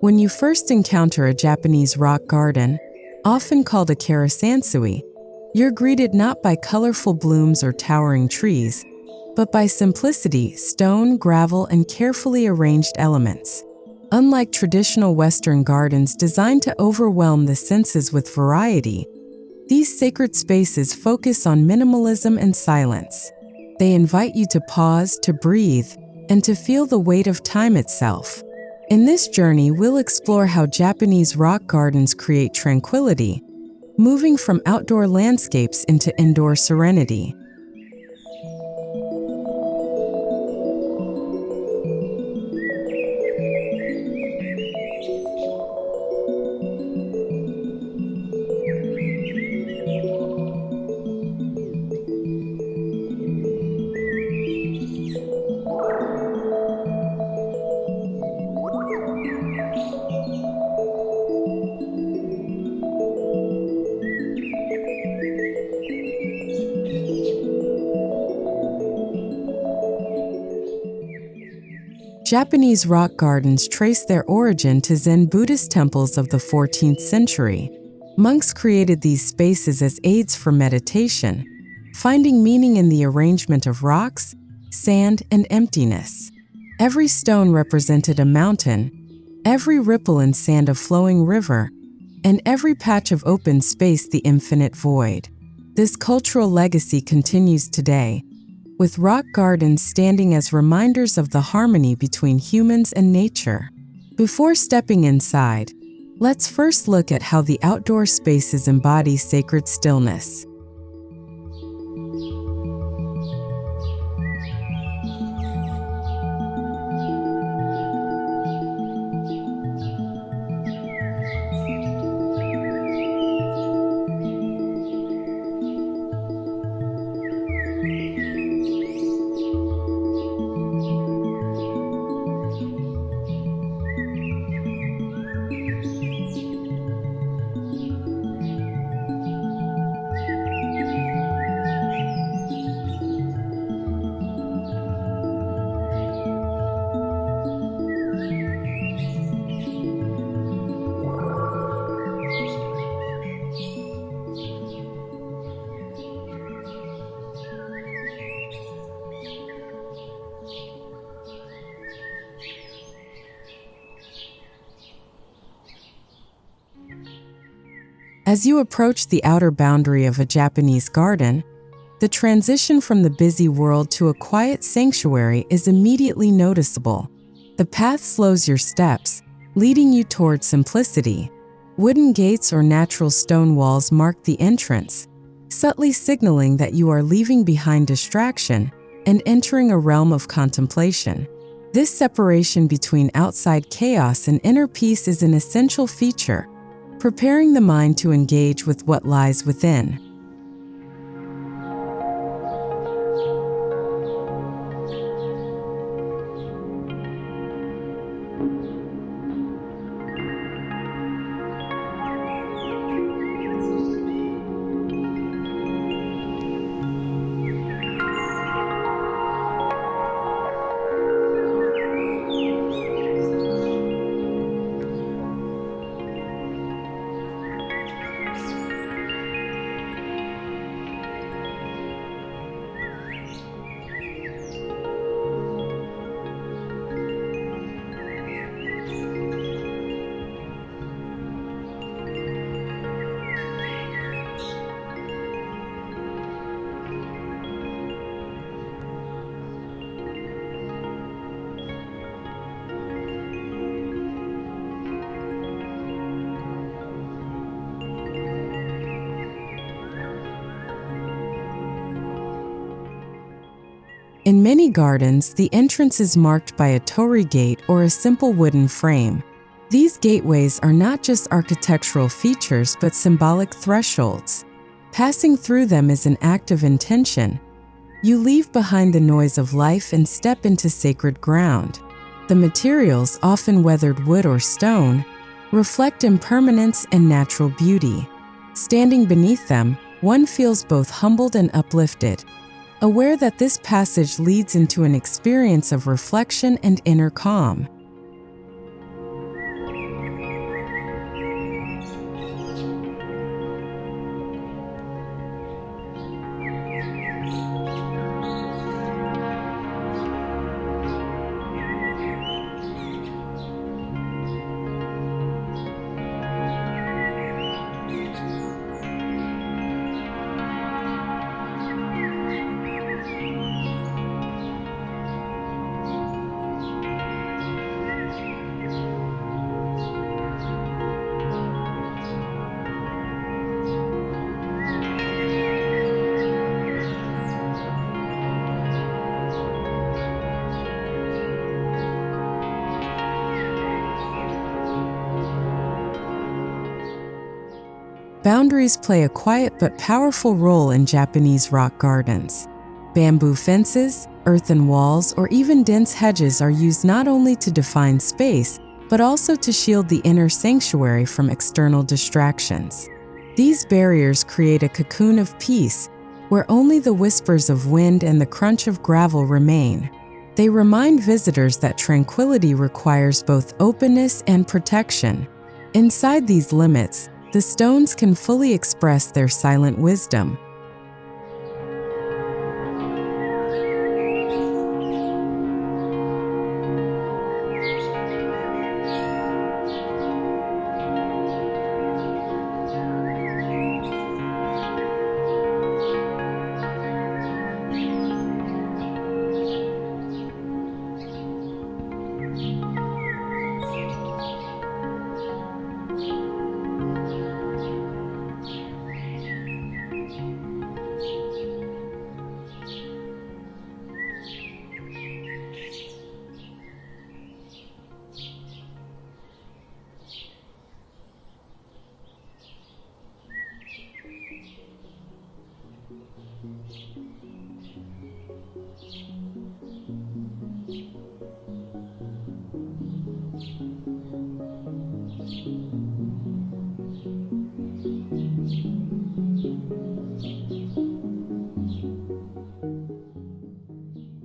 When you first encounter a Japanese rock garden, often called a karesansui, you're greeted not by colorful blooms or towering trees, but by simplicity, stone, gravel, and carefully arranged elements. Unlike traditional Western gardens designed to overwhelm the senses with variety, these sacred spaces focus on minimalism and silence. They invite you to pause, to breathe, and to feel the weight of time itself. In this journey, we'll explore how Japanese rock gardens create tranquility, moving from outdoor landscapes into indoor serenity. Japanese rock gardens trace their origin to Zen Buddhist temples of the 14th century. Monks created these spaces as aids for meditation, finding meaning in the arrangement of rocks, sand, and emptiness. Every stone represented a mountain, every ripple in sand a flowing river, and every patch of open space the infinite void. This cultural legacy continues today, with rock gardens standing as reminders of the harmony between humans and nature. Before stepping inside, let's first look at how the outdoor spaces embody sacred stillness. As you approach the outer boundary of a Japanese garden, the transition from the busy world to a quiet sanctuary is immediately noticeable. The path slows your steps, leading you toward simplicity. Wooden gates or natural stone walls mark the entrance, subtly signaling that you are leaving behind distraction and entering a realm of contemplation. This separation between outside chaos and inner peace is an essential feature, preparing the mind to engage with what lies within. In many gardens, the entrance is marked by a torii gate or a simple wooden frame. These gateways are not just architectural features but symbolic thresholds. Passing through them is an act of intention, You leave behind the noise of life and step into sacred ground. The materials, often weathered wood or stone, reflect impermanence and natural beauty. Standing beneath them, one feels both humbled and uplifted, aware that this passage leads into an experience of reflection and inner calm. Boundaries play a quiet but powerful role in Japanese rock gardens. Bamboo fences, earthen walls, or even dense hedges are used not only to define space, but also to shield the inner sanctuary from external distractions. These barriers create a cocoon of peace, where only the whispers of wind and the crunch of gravel remain. They remind visitors that tranquility requires both openness and protection. Inside these limits, the stones can fully express their silent wisdom.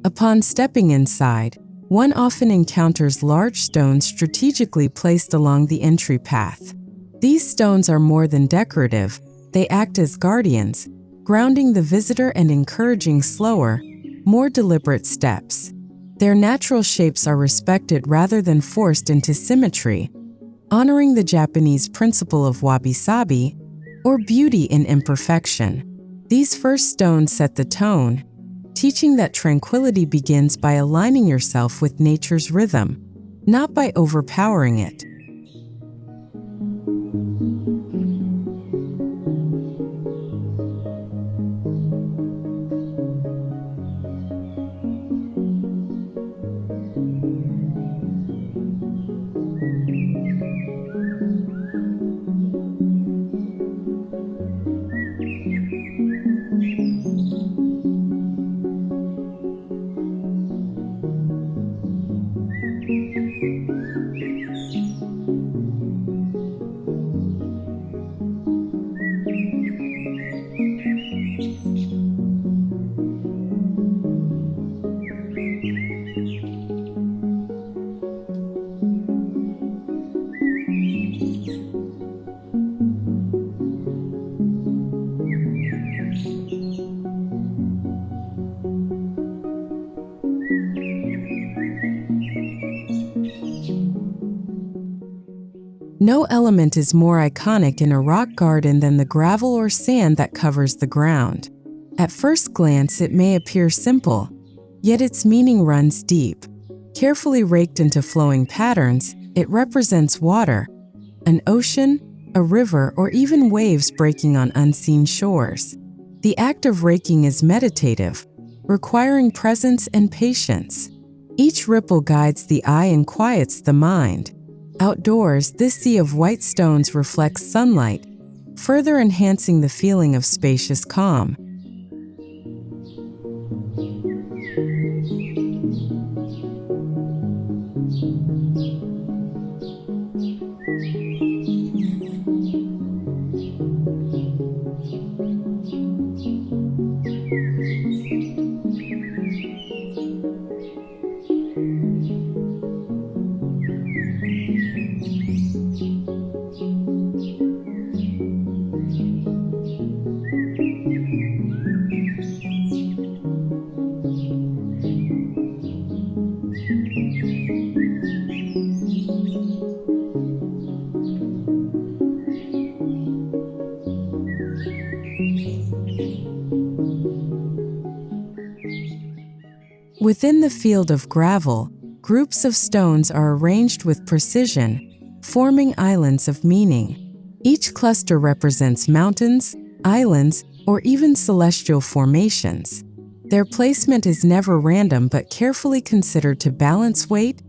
Upon stepping inside, one often encounters large stones strategically placed along the entry path. These stones are more than decorative, they act as guardians, grounding the visitor and encouraging slower, more deliberate steps. Their natural shapes are respected rather than forced into symmetry, honoring the Japanese principle of wabi-sabi, or beauty in imperfection. These first stones set the tone, teaching that tranquility begins by aligning yourself with nature's rhythm, not by overpowering it. No element is more iconic in a rock garden than the gravel or sand that covers the ground. At first glance, it may appear simple, yet its meaning runs deep. Carefully raked into flowing patterns, it represents water, an ocean, a river, or even waves breaking on unseen shores. The act of raking is meditative, requiring presence and patience. Each ripple guides the eye and quiets the mind. Outdoors, this sea of white stones reflects sunlight, further enhancing the feeling of spacious calm. Within the field of gravel, groups of stones are arranged with precision, forming islands of meaning. Each cluster represents mountains, islands, or even celestial formations. Their placement is never random but carefully considered to balance weight,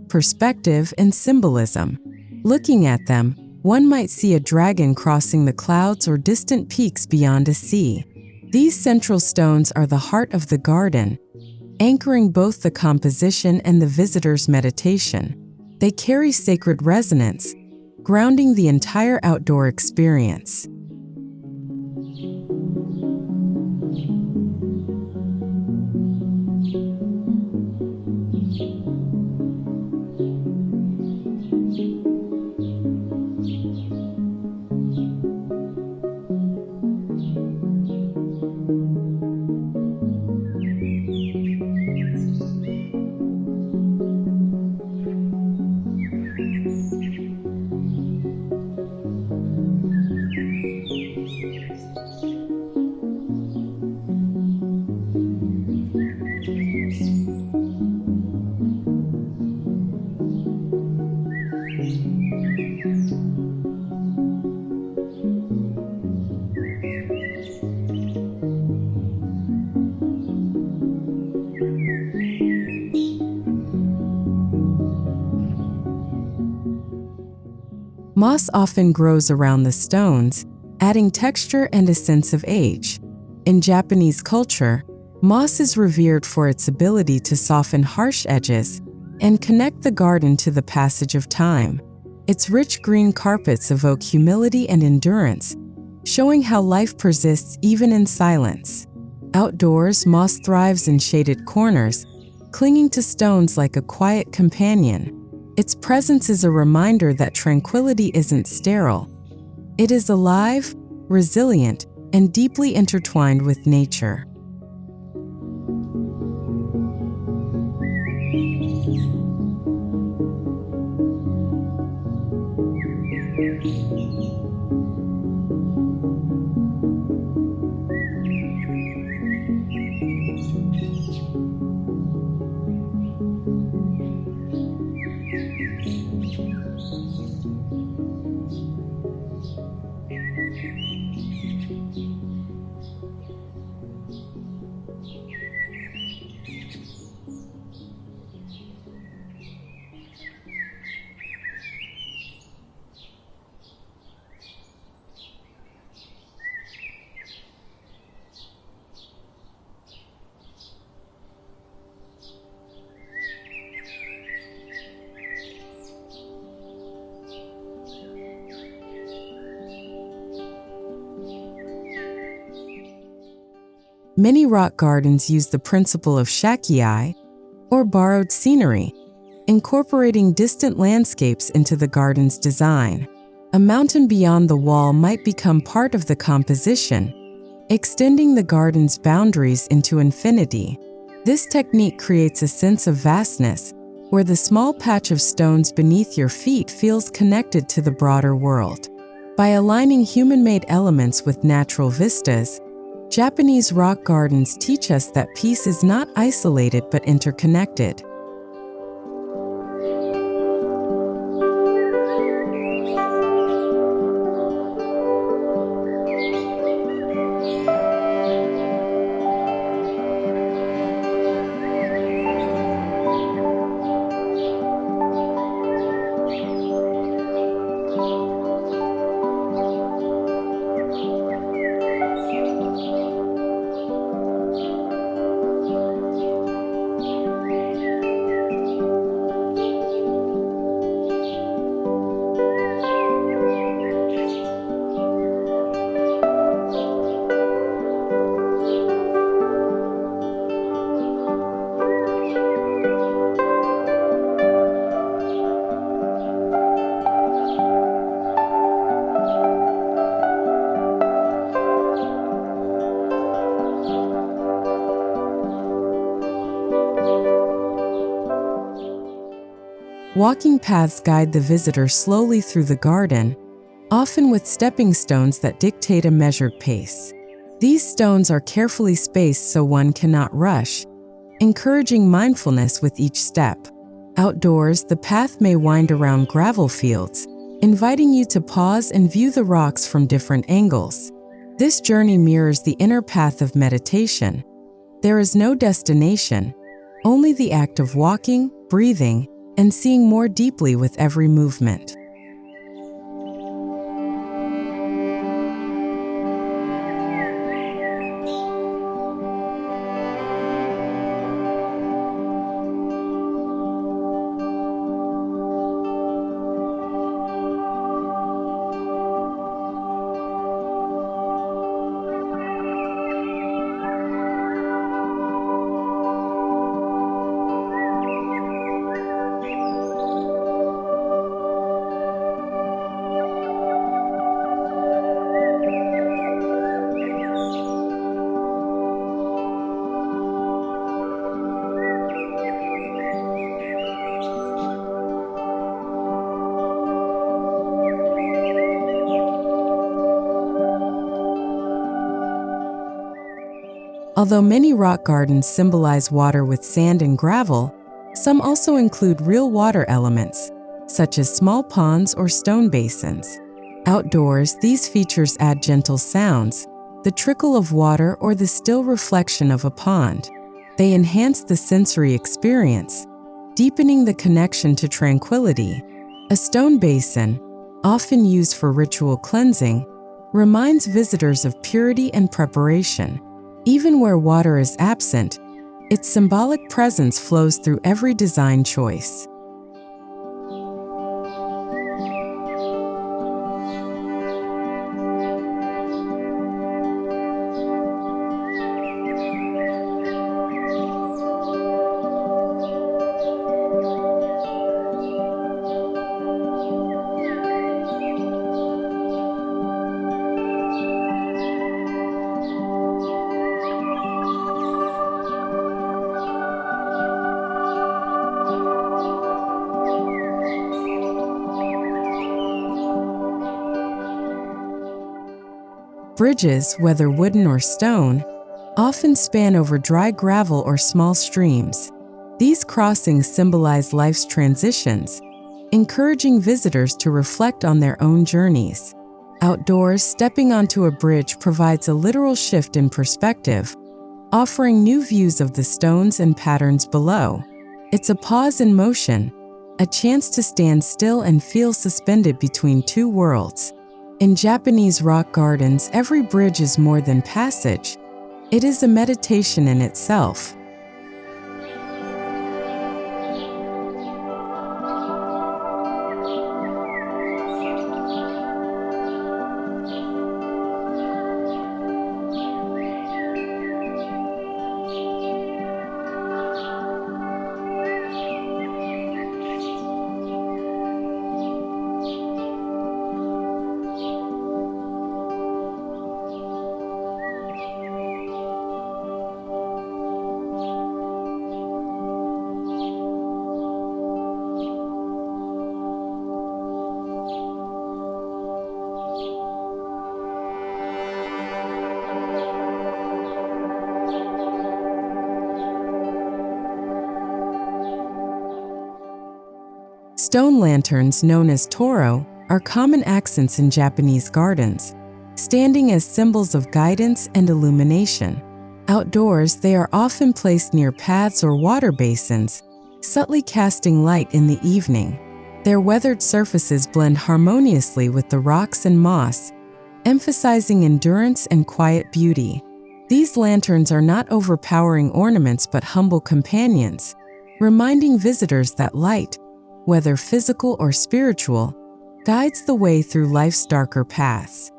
perspective, and symbolism. Looking at them, one might see a dragon crossing the clouds or distant peaks beyond a sea. These central stones are the heart of the garden, anchoring both the composition and the visitor's meditation. They carry sacred resonance, grounding the entire outdoor experience. Moss often grows around the stones, adding texture and a sense of age. In Japanese culture, moss is revered for its ability to soften harsh edges and connect the garden to the passage of time. Its rich green carpets evoke humility and endurance, showing how life persists even in silence. Outdoors, moss thrives in shaded corners, clinging to stones like a quiet companion. Its presence is a reminder that tranquility isn't sterile. It is alive, resilient, and deeply intertwined with nature. Many rock gardens use the principle of shakiai, or borrowed scenery, incorporating distant landscapes into the garden's design. A mountain beyond the wall might become part of the composition, extending the garden's boundaries into infinity. This technique creates a sense of vastness, where the small patch of stones beneath your feet feels connected to the broader world. By aligning human-made elements with natural vistas, Japanese rock gardens teach us that peace is not isolated but interconnected. Walking paths guide the visitor slowly through the garden, often with stepping stones that dictate a measured pace. These stones are carefully spaced so one cannot rush, encouraging mindfulness with each step. Outdoors, the path may wind around gravel fields, inviting you to pause and view the rocks from different angles. This journey mirrors the inner path of meditation. There is no destination, only the act of walking, breathing, and seeing more deeply with every movement. Although many rock gardens symbolize water with sand and gravel, some also include real water elements, such as small ponds or stone basins. Outdoors, these features add gentle sounds, the trickle of water or the still reflection of a pond. They enhance the sensory experience, deepening the connection to tranquility. A stone basin, often used for ritual cleansing, reminds visitors of purity and preparation. Even where water is absent, its symbolic presence flows through every design choice. Bridges, whether wooden or stone, often span over dry gravel or small streams. These crossings symbolize life's transitions, encouraging visitors to reflect on their own journeys. Outdoors, stepping onto a bridge provides a literal shift in perspective, offering new views of the stones and patterns below. It's a pause in motion, a chance to stand still and feel suspended between two worlds. In Japanese rock gardens, every bridge is more than passage. It is a meditation in itself. Stone lanterns, known as toro, are common accents in Japanese gardens, standing as symbols of guidance and illumination. Outdoors, they are often placed near paths or water basins, subtly casting light in the evening. Their weathered surfaces blend harmoniously with the rocks and moss, emphasizing endurance and quiet beauty. These lanterns are not overpowering ornaments but humble companions, reminding visitors that light, whether physical or spiritual, guides the way through life's darker paths.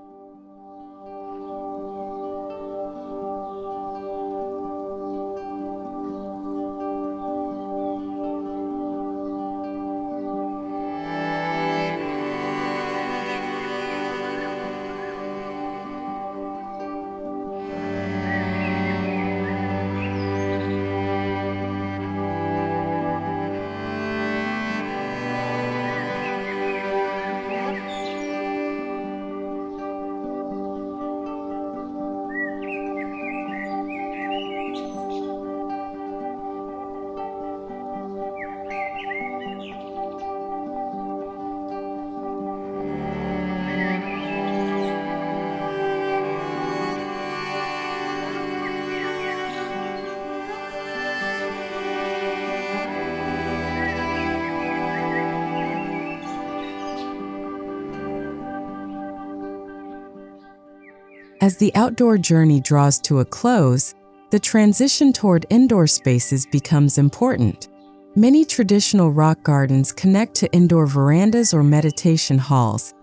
As the outdoor journey draws to a close, the transition toward indoor spaces becomes important. Many traditional rock gardens connect to indoor verandas or meditation halls,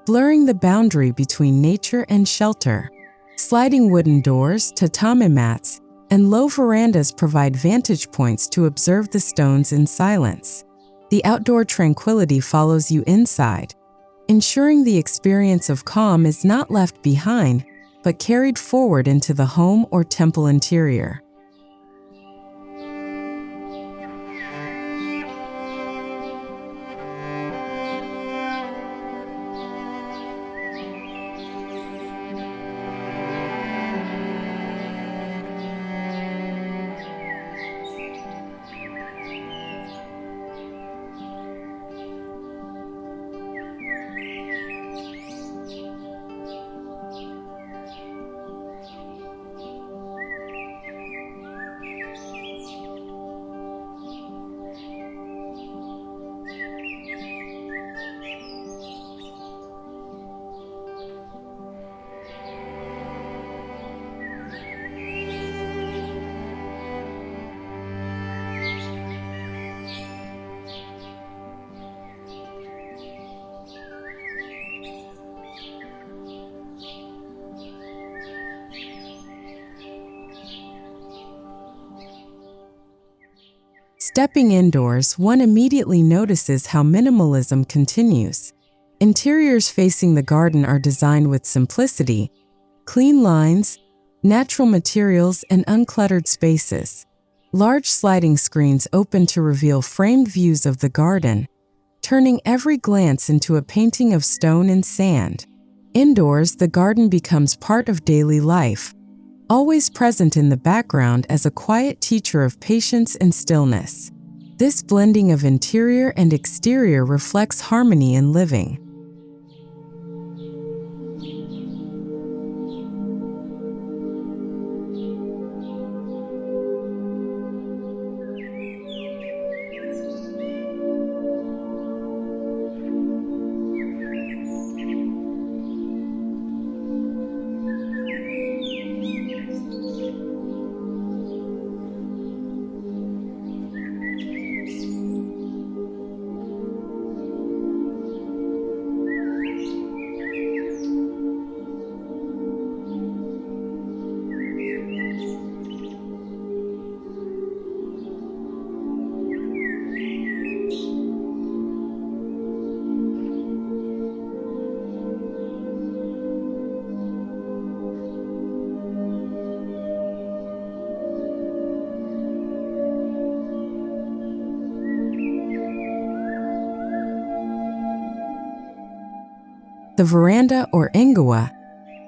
blurring the boundary between nature and shelter. Sliding wooden doors, tatami mats, and low verandas provide vantage points to observe the stones in silence. The outdoor tranquility follows you inside, ensuring the experience of calm is not left behind, but carried forward into the home or temple interior. Stepping indoors, one immediately notices how minimalism continues. Interiors facing the garden are designed with simplicity, clean lines, natural materials, and uncluttered spaces. Large sliding screens open to reveal framed views of the garden, turning every glance into a painting of stone and sand. Indoors, the garden becomes part of daily life, always present in the background as a quiet teacher of patience and stillness. This blending of interior and exterior reflects harmony in living. The veranda or engawa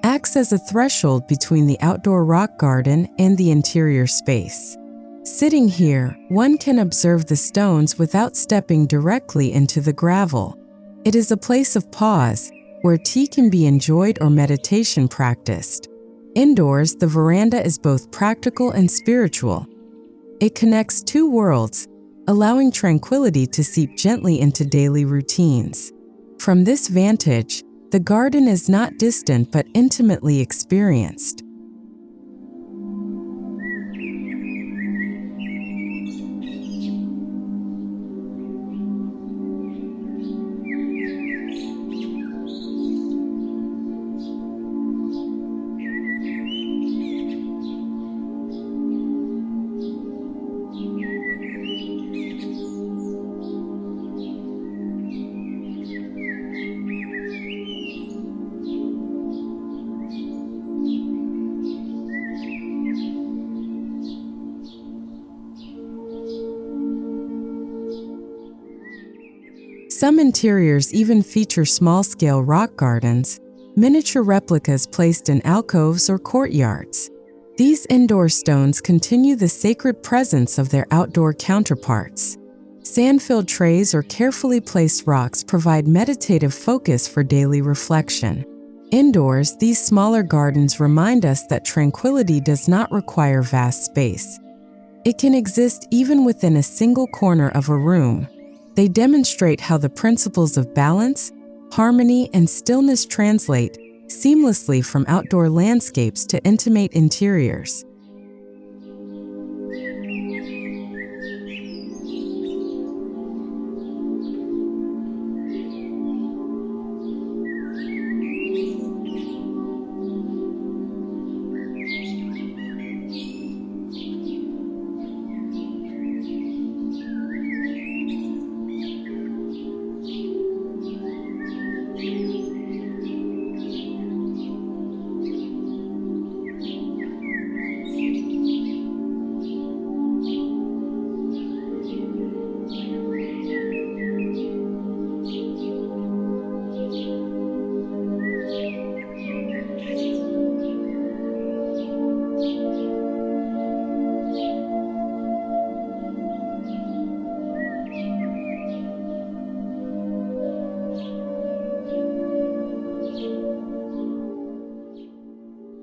acts as a threshold between the outdoor rock garden and the interior space. Sitting here, one can observe the stones without stepping directly into the gravel. It is a place of pause, where tea can be enjoyed or meditation practiced. Indoors, the veranda is both practical and spiritual. It connects two worlds, allowing tranquility to seep gently into daily routines. From this vantage, the garden is not distant but intimately experienced. Some interiors even feature small-scale rock gardens, miniature replicas placed in alcoves or courtyards. These indoor stones continue the sacred presence of their outdoor counterparts. Sand-filled trays or carefully placed rocks provide meditative focus for daily reflection. Indoors, these smaller gardens remind us that tranquility does not require vast space. It can exist even within a single corner of a room. They demonstrate how the principles of balance, harmony, and stillness translate seamlessly from outdoor landscapes to intimate interiors.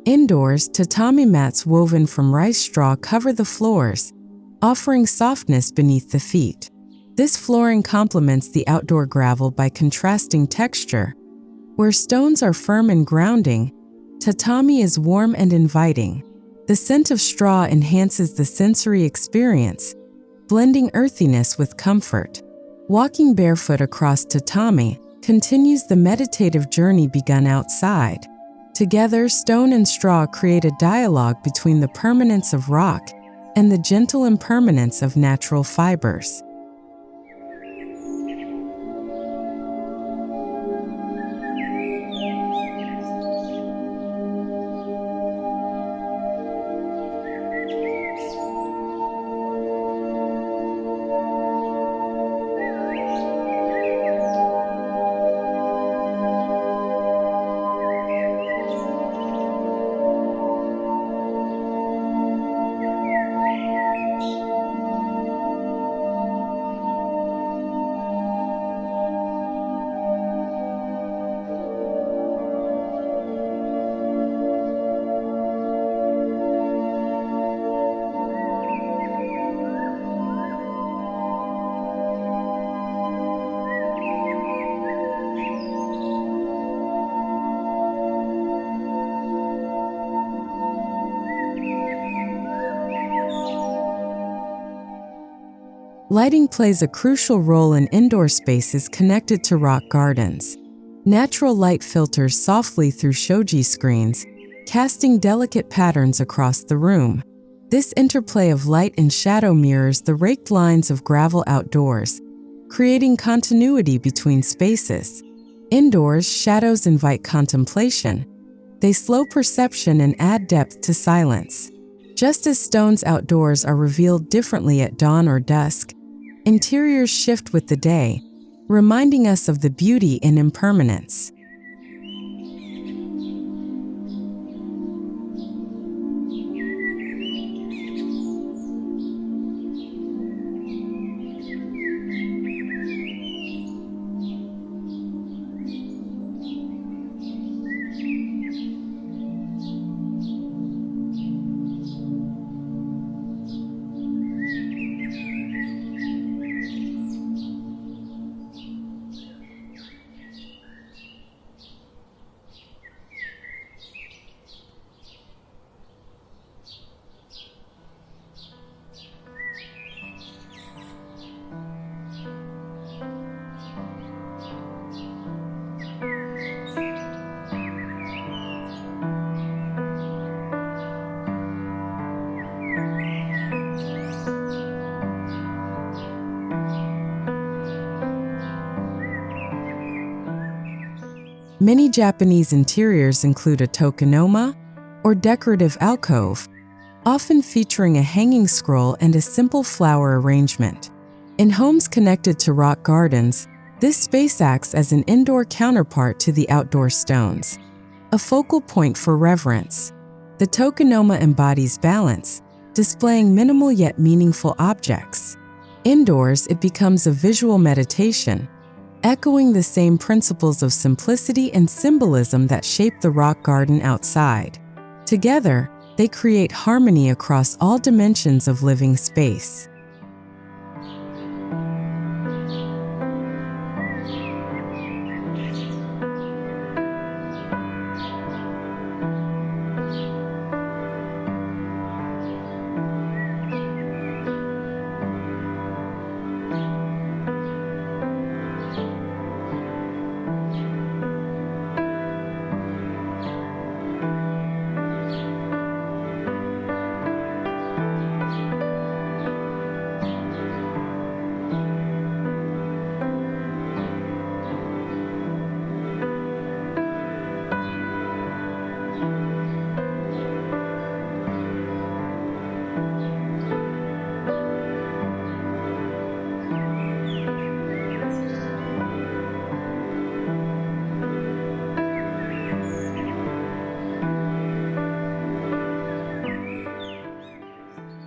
Indoors, tatami mats woven from rice straw cover the floors, offering softness beneath the feet. This flooring complements the outdoor gravel by contrasting texture. Where stones are firm and grounding, tatami is warm and inviting. The scent of straw enhances the sensory experience, blending earthiness with comfort. Walking barefoot across tatami continues the meditative journey begun outside. Together, stone and straw create a dialogue between the permanence of rock and the gentle impermanence of natural fibers. Lighting plays a crucial role in indoor spaces connected to rock gardens. Natural light filters softly through shoji screens, casting delicate patterns across the room. This interplay of light and shadow mirrors the raked lines of gravel outdoors, creating continuity between spaces. Indoors, shadows invite contemplation. They slow perception and add depth to silence. Just as stones outdoors are revealed differently at dawn or dusk, interiors shift with the day, reminding us of the beauty in impermanence. Many Japanese interiors include a tokonoma, or decorative alcove, often featuring a hanging scroll and a simple flower arrangement. In homes connected to rock gardens, this space acts as an indoor counterpart to the outdoor stones, a focal point for reverence. The tokonoma embodies balance, displaying minimal yet meaningful objects. Indoors, it becomes a visual meditation, echoing the same principles of simplicity and symbolism that shape the rock garden outside. Together, they create harmony across all dimensions of living space.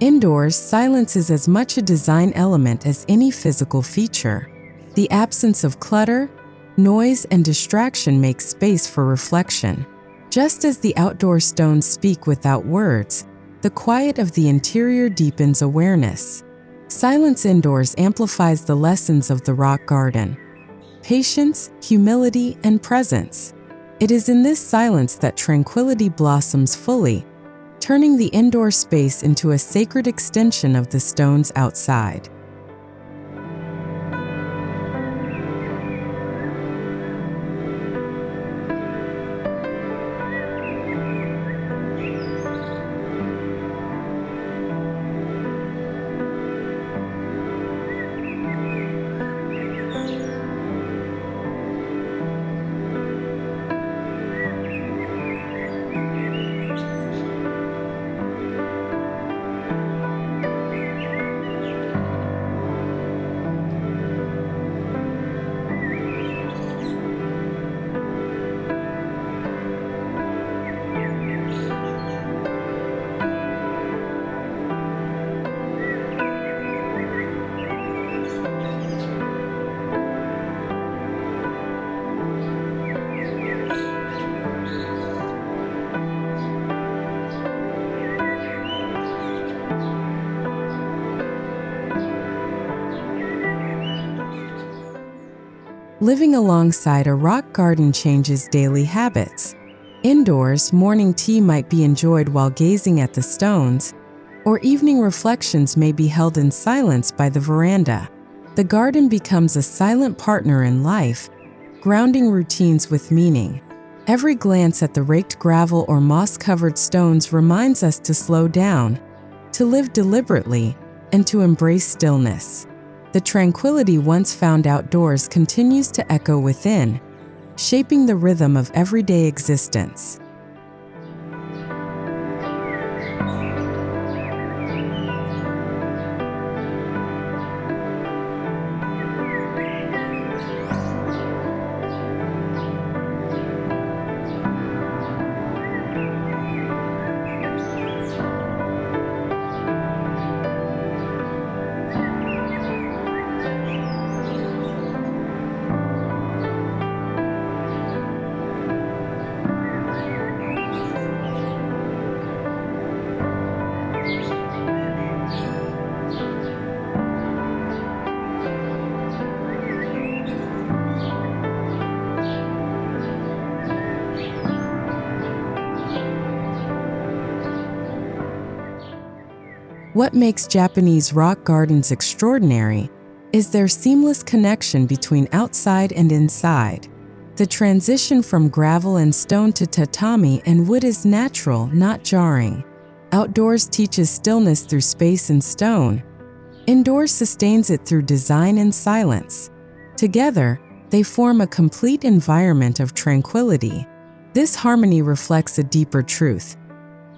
Indoors, silence is as much a design element as any physical feature. The absence of clutter, noise, and distraction makes space for reflection. Just as the outdoor stones speak without words, the quiet of the interior deepens awareness. Silence indoors amplifies the lessons of the rock garden: patience, humility, and presence. It is in this silence that tranquility blossoms fully, turning the indoor space into a sacred extension of the stones outside. Living alongside a rock garden changes daily habits. Indoors, morning tea might be enjoyed while gazing at the stones, or evening reflections may be held in silence by the veranda. The garden becomes a silent partner in life, grounding routines with meaning. Every glance at the raked gravel or moss-covered stones reminds us to slow down, to live deliberately, and to embrace stillness. The tranquility once found outdoors continues to echo within, shaping the rhythm of everyday existence. What makes Japanese rock gardens extraordinary is their seamless connection between outside and inside. The transition from gravel and stone to tatami and wood is natural, not jarring. Outdoors teaches stillness through space and stone. Indoors sustains it through design and silence. Together, they form a complete environment of tranquility. This harmony reflects a deeper truth.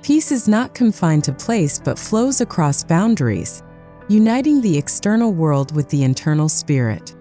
Peace is not confined to place but flows across boundaries, uniting the external world with the internal spirit.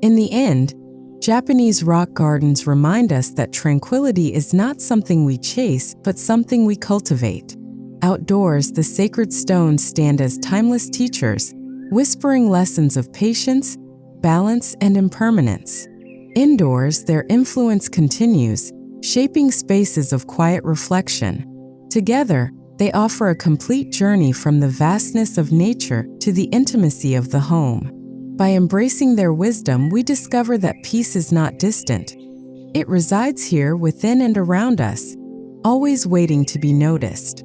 In the end, Japanese rock gardens remind us that tranquility is not something we chase, but something we cultivate. Outdoors, the sacred stones stand as timeless teachers, whispering lessons of patience, balance, and impermanence. Indoors, their influence continues, shaping spaces of quiet reflection. Together, They offer a complete journey from the vastness of nature to the intimacy of the home. By embracing their wisdom, we discover that peace is not distant. It resides here within and around us, always waiting to be noticed.